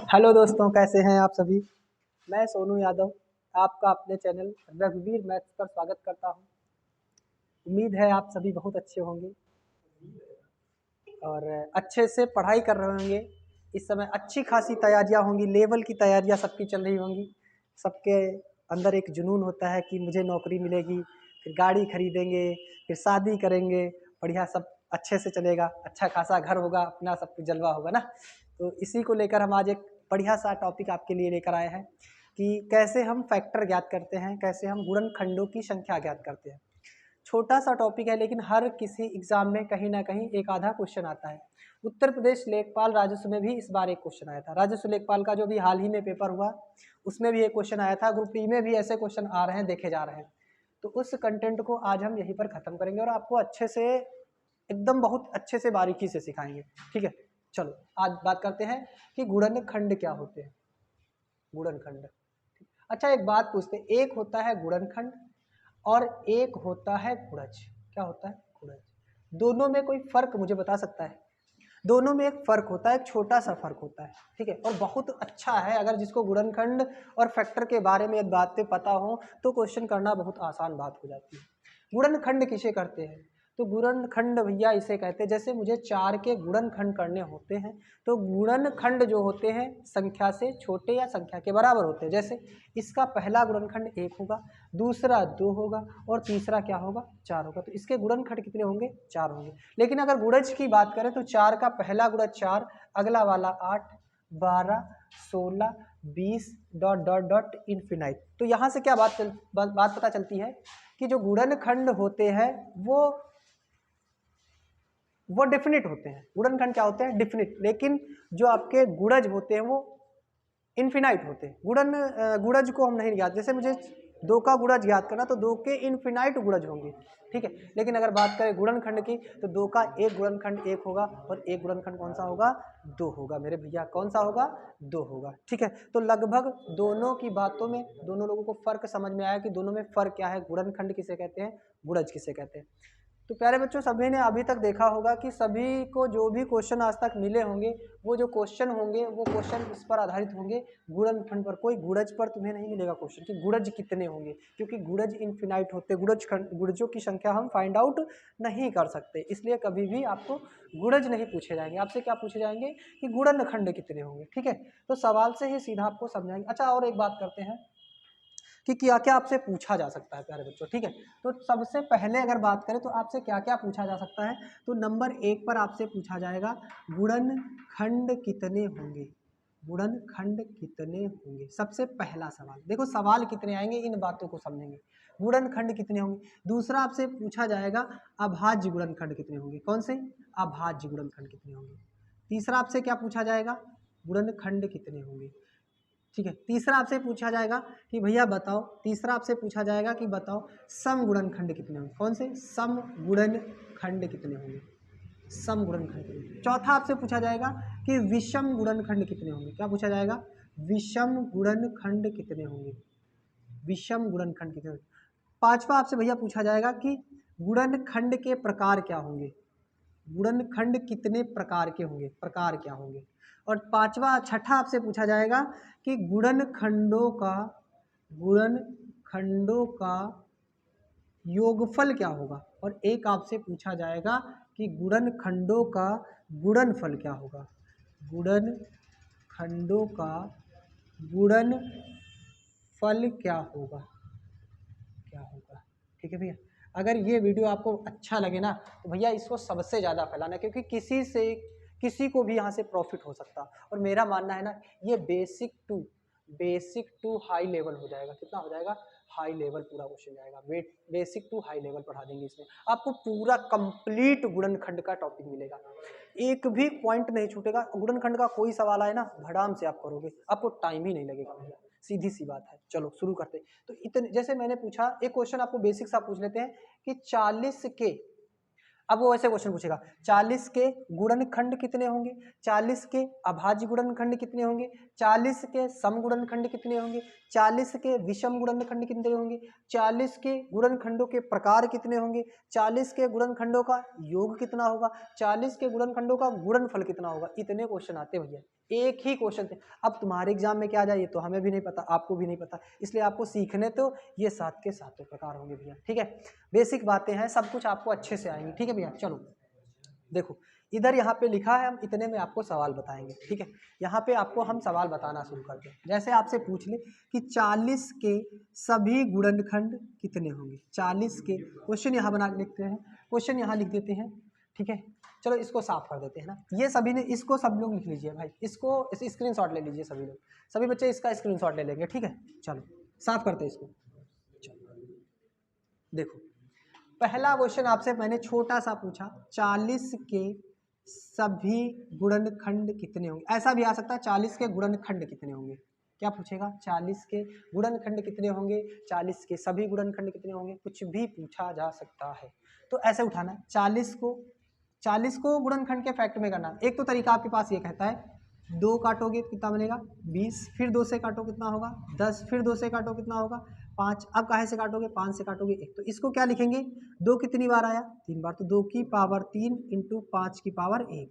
Hello दोस्तों, कैसे हैं आप सभी। मैं सोनू यादव आपका अपने चैनल रघुवीर मैथ्स पर स्वागत करता हूं। उम्मीद है आप सभी बहुत अच्छे होंगे और अच्छे से पढ़ाई कर रहे होंगे। इस समय अच्छी खासी तैयारियां होंगी, लेवल की तैयारियां सबकी चल रही होंगी। सबके अंदर एक जुनून होता है कि मुझे नौकरी मिलेगी, फिर गाड़ी खरीदेंगे, फिर शादी करेंगे, बढ़िया सब अच्छे से चलेगा, अच्छा खासा घर होगा, अपना सब कुछ जलवा होगा ना। तो इसी को लेकर हम आज एक बढ़िया सा टॉपिक आपके लिए लेकर आए हैं कि कैसे हम फैक्टर ज्ञात करते हैं, कैसे हम गुणनखंडों की संख्या ज्ञात करते हैं। छोटा सा टॉपिक है लेकिन हर किसी एग्जाम में कहीं ना कहीं एक आधा क्वेश्चन आता है। उत्तर प्रदेश लेखपाल राजस्व में भी इस बार एक क्वेश्चन आया था। राजस्व लेखपाल का जो भी हाल ही में पेपर हुआ उसमें भी एक क्वेश्चन आया था। ग्रुप डी में भी ऐसे क्वेश्चन आ रहे हैं, देखे जा रहे हैं। तो उस कंटेंट को आज हम यहीं पर खत्म करेंगे और आपको अच्छे से एकदम बहुत अच्छे से बारीकी से सिखाएंगे। ठीक है, चलो आज बात करते हैं कि गुणनखंड क्या होते हैं। गुणनखंड, अच्छा एक बात पूछते हैं, एक होता है गुणनखंड और एक होता है गुणज। क्या होता है? गुणज। दोनों में कोई फर्क मुझे बता सकता है? दोनों में एक फर्क होता है, एक छोटा सा फर्क होता है। ठीक है, और बहुत अच्छा है अगर जिसको गुणनखंड और फैक्टर के बारे में एक बातें पता हो तो क्वेश्चन करना बहुत आसान बात हो जाती है। गुणनखंड किसे करते हैं? तो गुणनखंड भैया इसे कहते हैं, जैसे मुझे 4 के गुणनखंड करने होते हैं तो गुणनखंड जो होते हैं संख्या से छोटे या संख्या के बराबर होते हैं। जैसे इसका पहला गुणनखंड 1 होगा, दूसरा 2 होगा और तीसरा क्या होगा? 4 होगा। तो इसके गुणनखंड कितने होंगे? 4 होंगे। लेकिन अगर गुणज की बात करें तो 4 का पहला गुणज 4, अगला वाला 8, 12, 16, 20 डॉट डॉट डॉट इन्फिनाइट। तो यहाँ से क्या बात पता चलती है कि जो गुणनखंड होते हैं वो डेफिनिट होते हैं। गुणनखंड क्या होते हैं? डेफिनिट। लेकिन जो आपके गुणज होते हैं वो इन्फिनाइट होते हैं। गुणज को हम नहीं ज्ञात। जैसे मुझे 2 का गुणज ज्ञात करना तो 2 के इन्फिनाइट गुणज होंगे। ठीक है, लेकिन अगर बात करें गुणनखंड की तो 2 का एक गुणनखंड 1 होगा और एक गुणनखंड कौन सा होगा? 2 होगा। मेरे भैया कौन सा होगा? 2 होगा। ठीक है, तो लगभग दोनों की बातों में दोनों लोगों को फर्क समझ में आया कि दोनों में फर्क क्या है, गुणनखंड किसे कहते हैं, गुणज किसे कहते हैं। तो प्यारे बच्चों, सभी ने अभी तक देखा होगा कि सभी को जो भी क्वेश्चन आज तक मिले होंगे वो जो क्वेश्चन होंगे वो क्वेश्चन इस पर आधारित होंगे, गुणनखंड पर। कोई गुणज पर तुम्हें नहीं मिलेगा क्वेश्चन कि गुणज कितने होंगे, क्योंकि गुणज इनफिनाइट होते। गुणजों की संख्या हम फाइंड आउट नहीं कर सकते, इसलिए कभी भी आपको गुणज नहीं पूछे जाएंगे। आपसे क्या पूछे जाएंगे कि गुणनखंड कितने होंगे। ठीक है, तो सवाल से ही सीधा आपको समझाएंगे। अच्छा, और एक बात करते हैं कि क्या क्या आपसे पूछा जा सकता है प्यारे बच्चों। ठीक है, तो सबसे पहले अगर बात करें तो आपसे क्या क्या पूछा जा सकता है, तो नंबर 1 पर आपसे पूछा जाएगा गुणनखंड कितने होंगे। गुणनखंड कितने होंगे, सबसे पहला सवाल। देखो सवाल कितने आएंगे इन बातों को समझेंगे। गुणनखंड कितने होंगे। दूसरा आपसे पूछा जाएगा अभाज्य गुणनखंड कितने होंगे। कौन से? अभाज्य गुणनखंड कितने होंगे। तीसरा आपसे क्या पूछा जाएगा? गुणनखंड कितने होंगे। ठीक है, तीसरा आपसे पूछा जाएगा कि भैया बताओ, तीसरा आपसे पूछा जाएगा कि बताओ सम गुणनखंड कितने होंगे। कौन से? सम गुणनखंड कितने होंगे। सम गुणनखंड कितने होंगे। चौथा आपसे पूछा जाएगा कि विषम गुणनखंड कितने होंगे। क्या पूछा जाएगा? विषम गुणनखंड कितने होंगे। विषम गुणनखंड कितने होंगे। पांचवा आपसे भैया पूछा जाएगा कि गुणनखंड के प्रकार क्या होंगे। गुणनखंड कितने प्रकार के होंगे, प्रकार क्या होंगे। और छठा आपसे पूछा जाएगा कि गुणनखंडों का योगफल क्या होगा। और एक आपसे पूछा जाएगा कि गुणनखंडों का गुणनफल क्या होगा। गुणनखंडों का गुणनफल क्या होगा, क्या होगा। ठीक है भैया, अगर ये वीडियो आपको अच्छा लगे ना तो भैया इसको सबसे ज़्यादा फैलाना, क्योंकि किसी को भी यहाँ से प्रॉफिट हो सकता। और मेरा मानना है ना, ये बेसिक टू हाई लेवल हो जाएगा। कितना हो जाएगा? हाई लेवल पूरा क्वेश्चन जाएगा। बेसिक टू हाई लेवल पढ़ा देंगे इसमें। आपको पूरा कंप्लीट गुणनखंड का टॉपिक मिलेगा, एक भी पॉइंट नहीं छूटेगा। गुणनखंड का कोई सवाल आए ना, भड़ाम से आप करोगे, आपको टाइम ही नहीं लगेगा भैया, सीधी सी बात है। चलो शुरू करते। तो इतने, जैसे मैंने पूछा एक क्वेश्चन आपको बेसिक सा पूछ लेते हैं कि 40 के अब वो ऐसे क्वेश्चन पूछेगा 40 के गुणनखंड कितने होंगे, 40 के अभाज्य गुणनखंड कितने होंगे, 40 के सम गुणनखंड कितने होंगे, 40 के विषम गुणनखंड कितने होंगे, 40 के गुणनखंडों के प्रकार कितने होंगे, 40 के गुणनखंडों का योग कितना होगा, 40 के गुणनखंडों का गुणनफल कितना होगा। इतने क्वेश्चन आते भैया, एक ही क्वेश्चन थे। अब तुम्हारे एग्जाम में क्या आ जाए ये तो हमें भी नहीं पता, आपको भी नहीं पता, इसलिए आपको सीखने तो ये 7 के 7 प्रकार होंगे भैया। ठीक है, बेसिक बातें हैं, सब कुछ आपको अच्छे से आएंगी। ठीक है भैया, चलो देखो इधर यहाँ पे लिखा है, हम इतने में आपको सवाल बताएंगे। ठीक है, यहाँ पे आपको हम सवाल बताना शुरू करते हैं। जैसे आपसे पूछ ले कि 40 के सभी गुणनखंड कितने होंगे, 40 के क्वेश्चन यहाँ बना लिखते हैं, क्वेश्चन यहाँ लिख देते हैं। ठीक है, चलो इसको साफ कर देते हैं ना, ये सभी ने इसको सब लोग लिख लीजिए भाई, इसको स्क्रीनशॉट ले लीजिए सभी लोग, सभी बच्चे इसका स्क्रीनशॉट ले लेंगे। ठीक है, चलो साफ करते हैं इसको। चलो देखो पहला क्वेश्चन आपसे मैंने छोटा सा पूछा, 40 के सभी गुणनखंड कितने होंगे। ऐसा भी आ सकता है 40 के गुणनखंड कितने होंगे। क्या पूछेगा, 40 के गुणनखंड कितने होंगे, 40 के सभी गुणनखंड कितने होंगे, कुछ भी पूछा जा सकता है। तो ऐसे उठाना है 40 को गुणनखंड के फैक्ट में करना। एक तो तरीका आपके पास ये कहता है 2 काटोगे कितना बनेगा 20, फिर 2 से काटो कितना होगा 10, फिर 2 से काटो कितना होगा 5। अब काहे से काटोगे, 5 से काटोगे 1। तो इसको क्या लिखेंगे, 2 कितनी बार आया 3 बार, तो 2 की पावर 3 इंटू 5 की पावर 1।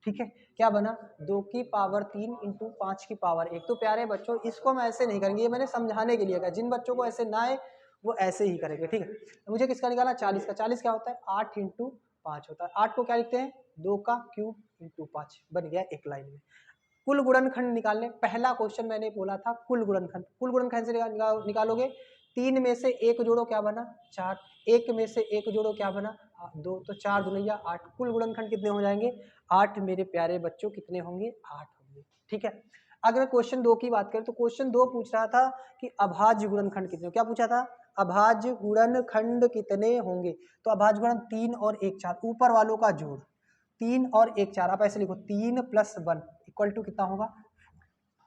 ठीक है, क्या बना 2 की पावर 3 इंटू 5 की पावर 1। तो प्यारे बच्चों इसको हम ऐसे नहीं करेंगे, ये मैंने समझाने के लिए कहा, जिन बच्चों को ऐसे ना आए वो ऐसे ही करेंगे। ठीक है, तो मुझे किसका निकाला 40 का। 40 क्या होता है 8 इंटू 5 होता है। 8 को क्या लिखते हैं 2 का क्यूब इंटू 5, बन गया एक लाइन में। कुल गुणनखंड निकालने, पहला क्वेश्चन मैंने बोला था कुल गुणनखंड। कुल गुणनखंड से निकालोगे 3 में से 1 जोड़ो क्या बना 4, 1 में से 1 जोड़ो क्या बना 2, तो 4 दूनिया 8। कुल गुणनखंड कितने हो जाएंगे 8। मेरे प्यारे बच्चों कितने होंगे 8 होंगे। ठीक है, अगर क्वेश्चन 2 की बात करें तो क्वेश्चन 2 पूछ रहा था कि अभाज्य गुणनखंड कितने, क्या पूछा था अभाज्य गुणनखंड कितने होंगे। तो अभाज्य गुणन 3 और 1 4, ऊपर वालों का जोड़ 3 और 1 4, आप ऐसे लिखो 3 + 1 इक्वल टू कितना होगा।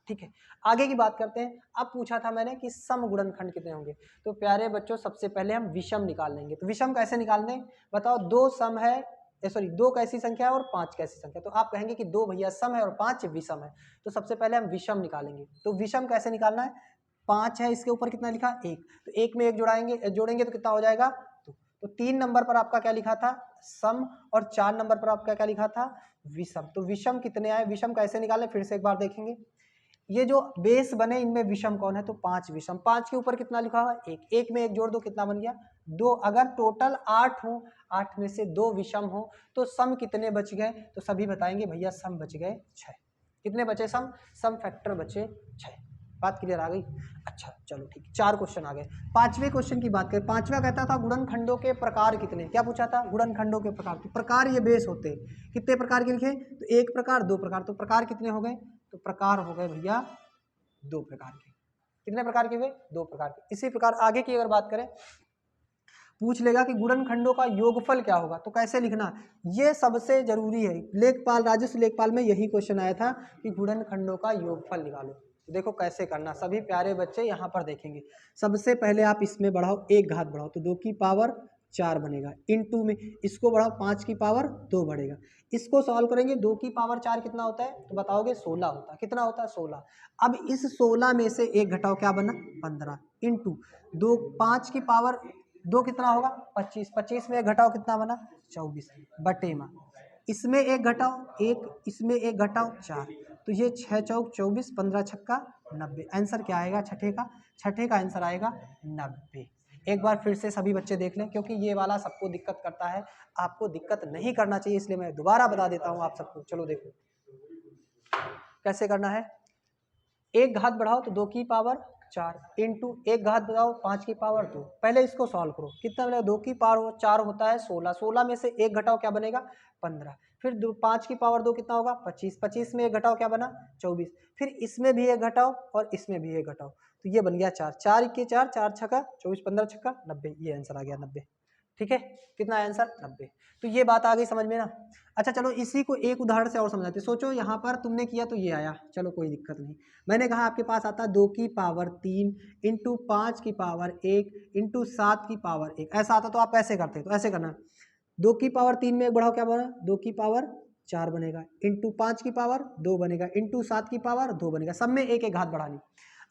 ठीक है, आगे की बात करते हैं। अब पूछा था मैंने कि सम गुणनखंड कितने होंगे। तो प्यारे बच्चों सबसे पहले हम विषम निकाल लेंगे। तो विषम कैसे निकालने, बताओ 2 सम है, सॉरी 2 कैसी संख्या है और 5 कैसी संख्या। तो आप कहेंगे कि 2 भैया सम है और 5 विषम है। तो सबसे पहले हम विषम निकालेंगे। तो विषम कैसे निकालना है, 5 है इसके ऊपर कितना लिखा 1, तो 1 में 1 जोड़ेंगे तो कितना हो जाएगा 2। तो 3 नंबर पर आपका क्या लिखा था सम, और 4 नंबर पर आपका क्या लिखा था विषम। तो विषम कितने आए, विषम कैसे निकालें फिर से एक बार देखेंगे। ये जो बेस बने इनमें विषम कौन है, तो 5 विषम। 5 के ऊपर कितना लिखा हुआ 1, 1 में 1 जोड़ दो कितना बन गया 2। अगर टोटल 8 हो, 8 में से 2 विषम हो तो सम कितने बच गए, तो सभी बताएंगे भैया सम बच गए 6। कितने बचे सम फैक्टर बचे 6। बात क्लियर आ गई। अच्छा चलो ठीक, 4 क्वेश्चन आ गए। 5वें क्वेश्चन की बात करें, 5वां कहता था गुणनखंडों के प्रकार कितने। क्या पूछा था गुणनखंडों के प्रकार। तो प्रकार ये बेस होते हैं, कितने प्रकार के लिखे, तो 1 प्रकार 2 प्रकार। तो प्रकार कितने हो गए, तो प्रकार हो गए भैया 2 प्रकार के। कितने प्रकार के हुए 2 प्रकार के। इसी प्रकार आगे की अगर बात करें, पूछ लेगा कि गुणनखंडों का योगफल क्या होगा। तो कैसे लिखना, ये सबसे जरूरी है। लेखपाल राजस्व लेखपाल में यही क्वेश्चन आया था कि गुणनखंडों का योगफल निकालो। तो देखो कैसे करना, सभी प्यारे बच्चे यहाँ पर देखेंगे। सबसे पहले आप इसमें बढ़ाओ, 1 घात बढ़ाओ तो 2 की पावर 4 बनेगा, इनटू में इसको बढ़ाओ 5 की पावर 2 बढ़ेगा। इसको सॉल्व करेंगे, 2 की पावर 4 कितना होता है, तो बताओगे 16 होता है। कितना होता है 16। अब इस 16 में से 1 घटाओ क्या बना 15, इनटू 2 5 की पावर 2 कितना होगा 25, 25 में 1 घटाओ कितना बना 24 बटे में इसमें 1 घटाओ 1, इसमें 1 घटाओ 4, तो ये 6 चौक 24, 15 छक्का 90। आंसर क्या आएगा छठे का आंसर आएगा 90। एक बार फिर से सभी बच्चे देख लें, क्योंकि ये वाला सबको दिक्कत करता है, आपको दिक्कत नहीं करना चाहिए, इसलिए मैं दोबारा बता देता हूँ आप सबको। चलो देखो कैसे करना है, 1 घात बढ़ाओ तो 2 की पावर 4, इंटू 1 घात बढ़ाओ 5 की पावर 2। पहले इसको सॉल्व करो, कितना बनेगा 2 की पावर 4 होता है 16, 16 में से 1 घटाओ क्या बनेगा 15, फिर 5 की पावर 2 कितना होगा 25, 25 में 1 घटाओ क्या बना 24, फिर इसमें भी 1 घटाओ और इसमें भी 1 घटाओ, तो ये बन गया 4, 4 के 4, 4 छक्का 24, 15 छक्का 90, ये आंसर आ गया 90। ठीक है, कितना आंसर 90। तो ये बात आ गई समझ में ना। अच्छा चलो इसी को एक उदाहरण से और समझाते। सोचो यहाँ पर तुमने किया तो ये आया, चलो कोई दिक्कत नहीं। मैंने कहा आपके पास आता 2 की पावर 3 इंटू 5 की पावर 1 इंटू 7 की पावर 1, ऐसा आता तो आप ऐसे करते, तो ऐसे करना 2 की पावर 3 में एक बढ़ाओ क्या बना, 2 की पावर 4 बनेगा, इंटू 5 की पावर 2 बनेगा, इंटू 7 की पावर 2 बनेगा, सब में एक एक घात बढ़ानी।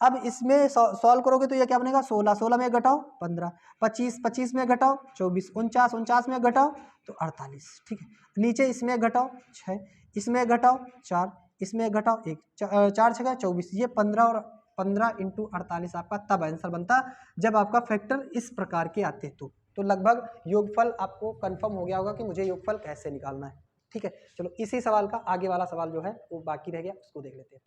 अब इसमें सॉल्व करोगे तो ये क्या बनेगा, 16, 16 में घटाओ 15, 25, 25 में घटाओ 24, 49, 49 में घटाओ तो 48, ठीक है। नीचे इसमें घटाओ 6, इसमें घटाओ 4, इसमें घटाओ 1, 4 6 24, ये 15 और 15 इंटू 48 आपका तब आंसर बनता जब आपका फैक्टर इस प्रकार के आते तो लगभग योगफल आपको कंफर्म हो गया होगा कि मुझे योगफल कैसे निकालना है, ठीक है। चलो इसी सवाल का आगे वाला सवाल जो है वो बाकी रह गया, उसको देख लेते हैं।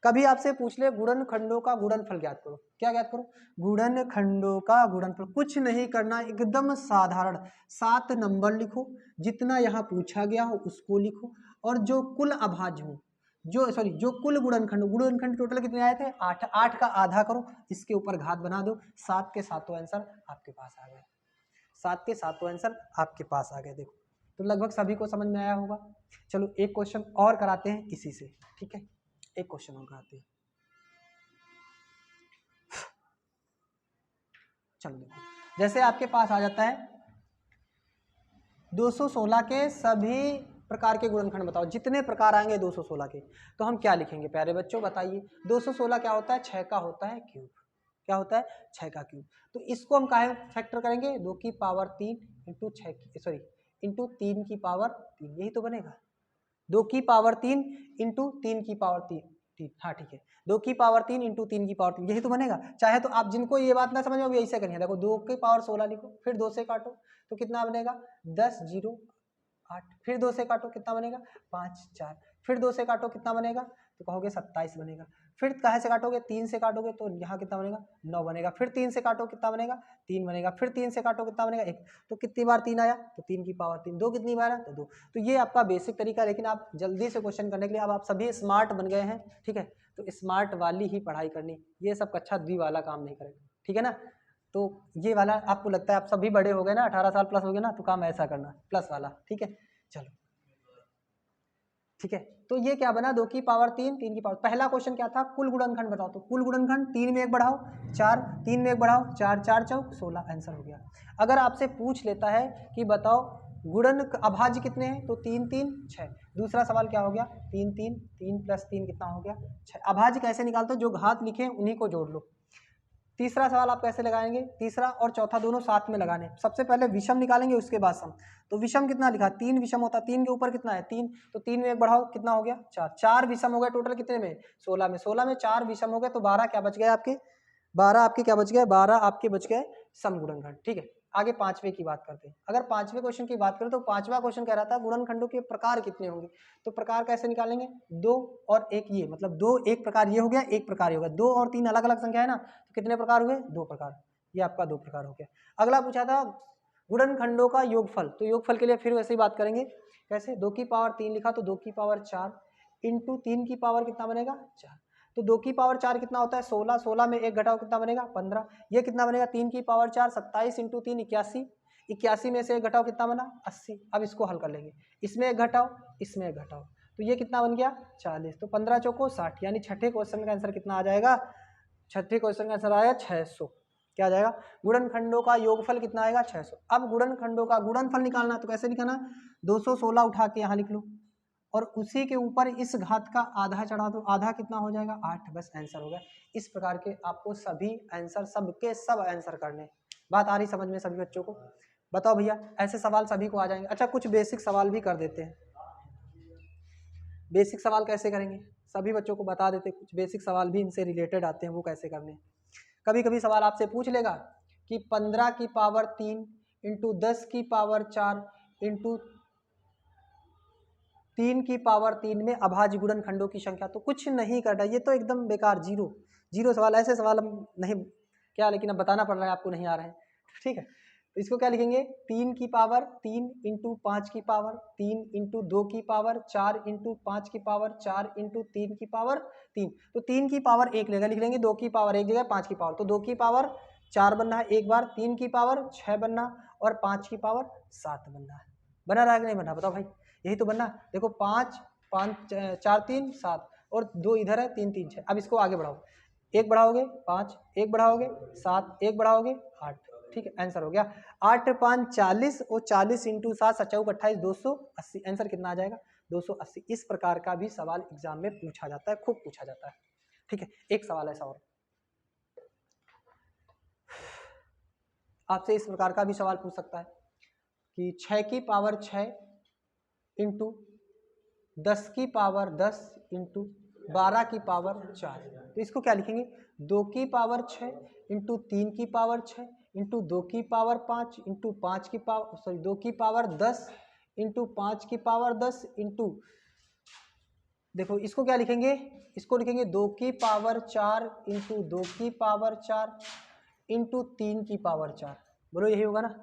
कभी आपसे पूछ ले गुणनखंडों का गुणनफल ज्ञात करो, क्या ज्ञात करो, गुणनखंडों का गुणनफल। कुछ नहीं करना, एकदम साधारण 7 नंबर लिखो, जितना यहाँ पूछा गया हो उसको लिखो, और जो कुल अभाज्य हो, जो कुल गुणनखंड टोटल कितने आए थे 8, 8 का आधा करो, इसके ऊपर घात बना दो, 7 के सातों आंसर आपके पास आ गए, 7 के सातों आंसर आपके पास आ गए। देखो तो लगभग सभी को समझ में आया होगा। चलो एक क्वेश्चन और कराते हैं इसी से, ठीक है, एक क्वेश्चन और कराते हैं। चलो देखो, जैसे आपके पास आ जाता है 216 के सभी प्रकार के गुणनखंड बताओ, जितने प्रकार आएंगे 216 के, तो हम क्या लिखेंगे प्यारे बच्चों बताइए। 216 क्या होता है, 6 का होता है क्यूब, क्या होता है 6 का क्यूब। तो इसको हम काहे फैक्टर करेंगे, 2 की पावर 3 इंटू 6 सॉरी इंटू 3 की पावर 3, यही तो बनेगा। 2 की पावर 3 इंटू 3 की पावर 3, हाँ ठीक है, 2 की पावर 3 इंटू 3 की पावर 3, यही तो बनेगा। चाहे तो आप जिनको ये बात ना समझ में ऐसे करिए, देखो 2 की पावर 16 लिखो, फिर 2 से काटो तो कितना बनेगा 10 0 8, फिर 2 से काटो कितना बनेगा 5 4, फिर 2 से काटो कितना बनेगा तो कहोगे 27 बनेगा, फिर कहाँ से काटोगे 3 से काटोगे तो यहाँ कितना बनेगा 9 बनेगा, फिर 3 से काटो कितना बनेगा 3 बनेगा, फिर 3 से काटो कितना बनेगा 1, तो कितनी बार 3 आया तो 3 की पावर 3, 2 कितनी बार है तो 2। तो ये आपका बेसिक तरीका, लेकिन आप जल्दी से क्वेश्चन करने के लिए अब आप सभी स्मार्ट बन गए हैं, ठीक है, तो स्मार्ट वाली ही पढ़ाई करनी, ये सब कक्षा 2 वाला काम नहीं करेगा, ठीक है ना। तो ये वाला आपको लगता है आप सभी बड़े हो गए ना, 18 साल प्लस हो गए ना, तो काम ऐसा करना प्लस वाला, ठीक है। चलो ठीक है, तो ये क्या बना 2 की पावर 3 3 की पावर। पहला क्वेश्चन क्या था, कुल गुणनखंड बताओ, तो कुल गुणनखंड 3 में एक बढ़ाओ 4, 3 में एक बढ़ाओ 4, 4 चौक 16, आंसर हो गया। अगर आपसे पूछ लेता है कि बताओ गुणन अभाज्य कितने हैं, तो 3 3 6, दूसरा सवाल क्या हो गया 3 3 3 प्लस 3 कितना हो गया 6। अभाज्य कैसे निकालते हो, जो घात लिखे उन्हीं को जोड़ लो। तीसरा सवाल आप कैसे लगाएंगे, तीसरा और चौथा दोनों साथ में लगाने, सबसे पहले विषम निकालेंगे उसके बाद सम। तो विषम कितना लिखा 3 विषम होता है, 3 के ऊपर कितना है 3, तो 3 में एक बढ़ाओ कितना हो गया 4, 4 विषम हो गए टोटल कितने में 16 में, 16 में 4 विषम हो गए तो 12 क्या बच गए आपके, 12 आपके क्या बच गए, 12 आपके बच गए सम गुणनखंड, ठीक है। आगे पांचवें की बात करते हैं। अगर पांचवें क्वेश्चन की बात करें तो पांचवा क्वेश्चन कह रहा था गुणनखंडों के प्रकार कितने होंगे, तो प्रकार कैसे निकालेंगे, 2 और 1, ये मतलब 2 एक प्रकार ये हो गया, एक प्रकार ये हो गया, 2 और 3 अलग अलग संख्या है ना, तो कितने प्रकार हुए 2 प्रकार, ये आपका 2 प्रकार हो गया। अगला पूछा था गुणनखंडों का योगफल, तो योगफल के लिए फिर वैसे ही बात करेंगे, कैसे 2 की पावर 3 लिखा तो 2 की पावर 4 इंटू 3 की पावर कितना बनेगा 4, तो 2 की पावर 4 कितना होता है 16, 16 में एक घटाओ कितना बनेगा 15, ये कितना बनेगा 3 की पावर 4 27 इंटू 3 81, 81 में से एक घटाओ कितना बना 80। अब इसको हल कर लेंगे, इसमें एक घटाओ इसमें एक घटाओ तो ये कितना बन गया 40, तो 15 चौको 60, यानी छठे क्वेश्चन का आंसर कितना आ जाएगा, छठे क्वेश्चन का आंसर आएगा 600, क्या आ जाएगा गुणनखंडों का योगफल कितना आएगा 600। अब गुणनखंडों का गुणनफल निकालना तो कैसे निकालना, 216 उठा के यहाँ लिख लो और उसी के ऊपर इस घात का आधा चढ़ा दो, आधा कितना हो जाएगा 8, बस आंसर हो गया। इस प्रकार के आपको सभी आंसर सबके सब आंसर करने, बात आ रही समझ में सभी बच्चों को, बताओ भैया ऐसे सवाल सभी को आ जाएंगे। अच्छा कुछ बेसिक सवाल भी कर देते हैं, बेसिक सवाल कैसे करेंगे सभी बच्चों को बता देते, कुछ बेसिक सवाल भी इनसे रिलेटेड आते हैं वो कैसे करने। कभी कभी सवाल आपसे पूछ लेगा कि 15 की पावर 3 इंटू 10 की पावर 4 इंटू 3 की पावर 3 में अभाज्य गुणनखंडों की संख्या, तो कुछ नहीं करना, ये तो एकदम बेकार, जीरो जीरो सवाल, ऐसे सवाल हम नहीं क्या, लेकिन अब बताना पड़ रहा है आपको, नहीं आ रहे हैं, ठीक है। तो इसको क्या लिखेंगे 3 की पावर 3 इंटू 5 की पावर 3 इंटू 2 की पावर 4 इंटू 5 की पावर 4 इंटू 3 की पावर 3, तो 3 की पावर 1 लेगा, लिख लेंगे 2 की पावर 1 जगह 5 की पावर, तो 2 की पावर 4 बनना है एक बार, 3 की पावर 6 बनना और 5 की पावर 7 बनना है। बना रहा है कि नहीं बना, बताओ भाई, यही तो बनना। देखो 5 5 4 3 7 और 2 इधर है 3 3 6, अब इसको आगे बढ़ाओ, एक बढ़ाओगे 5, एक बढ़ाओगे 7, एक बढ़ाओगे 8, ठीक है, आंसर हो गया 8 5 40 और 40 इंटू 7 7 चौक 28 280। आंसर कितना आ जाएगा 280। इस प्रकार का भी सवाल एग्जाम में पूछा जाता है, खूब पूछा जाता है। ठीक है, एक सवाल ऐसा और आपसे इस प्रकार का भी सवाल पूछ सकता है कि 6 की पावर 6 इंटू 10 की पावर 10 इंटू 12 की पावर 4। तो इसको क्या लिखेंगे 2 की पावर 6 इंटू 3 की पावर 6 इंटू 2 की पावर 5 इंटू 5 की पावर 2 की पावर 10 इंटू 5 की पावर 10 इंटू, देखो इसको क्या लिखेंगे, इसको लिखेंगे 2 की पावर 4 इंटू 2 की पावर 4 इंटू 3 की पावर 4। बोलो यही होगा ना,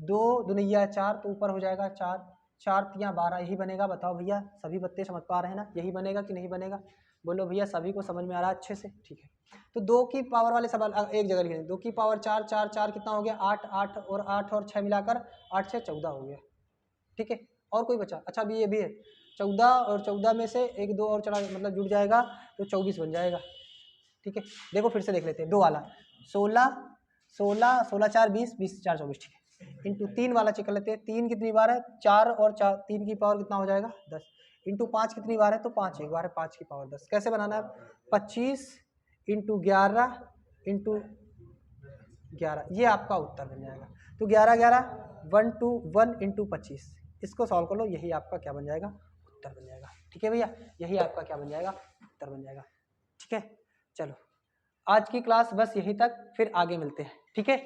2 दुनिया 4 तो ऊपर हो जाएगा 4 4 तियाँ 12, यही बनेगा। बताओ भैया सभी बच्चे समझ पा रहे हैं ना, यही बनेगा कि नहीं बनेगा? बोलो भैया सभी को समझ में आ रहा है अच्छे से? ठीक है, तो 2 की पावर वाले सवाल एक जगह लिखेंगे। 2 की पावर 4 4 4 कितना हो गया 8 8 और 6 मिलाकर 8 6 14 हो गया। ठीक है, और कोई बचा? अच्छा अभी ये भी है 14 और 14 में से 1 2 और चला मतलब जुड़ जाएगा तो 24 बन जाएगा। ठीक है, देखो फिर से देख लेते हैं। 2 वाला 16 16 16 4 20 20 4 24। ठीक है, इंटू 3 वाला चेक कर लेते हैं। 3 कितनी बार है 4 और 4 3 की पावर कितना हो जाएगा 10 इंटू 5 कितनी बार है तो 5 एक बार है 5 की पावर 10। कैसे बनाना है 25 इंटू 11 इंटू 11, ये आपका उत्तर बन जाएगा। तो 11 11 1 2 1 इंटू 25, इसको सॉल्व कर लो, यही आपका क्या बन जाएगा उत्तर बन जाएगा। ठीक है भैया, यही आपका क्या बन जाएगा उत्तर बन जाएगा। ठीक है, चलो आज की क्लास बस यहीं तक, फिर आगे मिलते हैं। ठीक है।